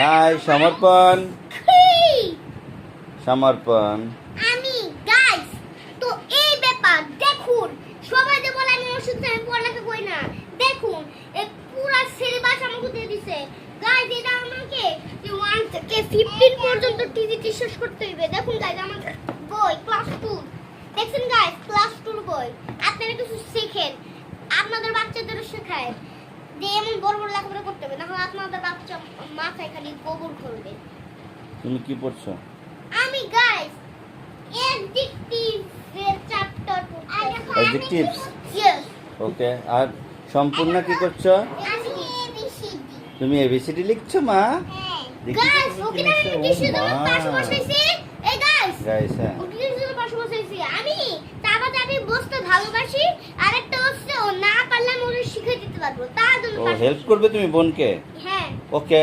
High সমর্পণ সমর্পণ আমি গাইস তো এই ব্যাপার দেখুন সবাই যে বলে আমি ওষুধ আমি পড়ালেখা করি না দেখুন এই পুরো সিলেবাস আমাকে দিয়ে দিছে গাইস এটা আমাকে যে 1 থেকে 15 পর্যন্ত টিজিটি শেষ করতে হবে দেখুন গাইস আমার বই ক্লাস 2 দেখছেন গাইস ক্লাস 2 বই আপনারা কিছু শিখেন আপনাদের বাচ্চাদেরও শেখায় যে এমন বড় বড় লেখাপড়া করতে হবে না হলে আপনাদের বাচ্চা মাথায় খালি গোবর করবে তুমি কি পড়ছো? আমি গাইস অ্যাডজেক্টিভের চ্যাপ্টার Adjectives? ইয়েস ওকে, আর সম্পূর্ণ কি করছো? আমি এবিসিডি তুমি এবিসিডি লিখছো মা? দেখি গাইস তুমি কি ওকে আমি লিখছো? ও টিস্যু মা। দিয়ে পাশে বসাইছি এই গাইস গাইস হ্যাঁ ওকে টিস্যু দিয়ে পাশে বসাইছি আমি তাড়াতাড়ি বসতে ভালোবাসি আরেকটা হচ্ছে ও না পারলে আমি ওকে শিখিয়ে দিতে পারবো তার জন্য ও পাশে হেল্প করবে তুমি বোনকে? হ্যাঁ ওকে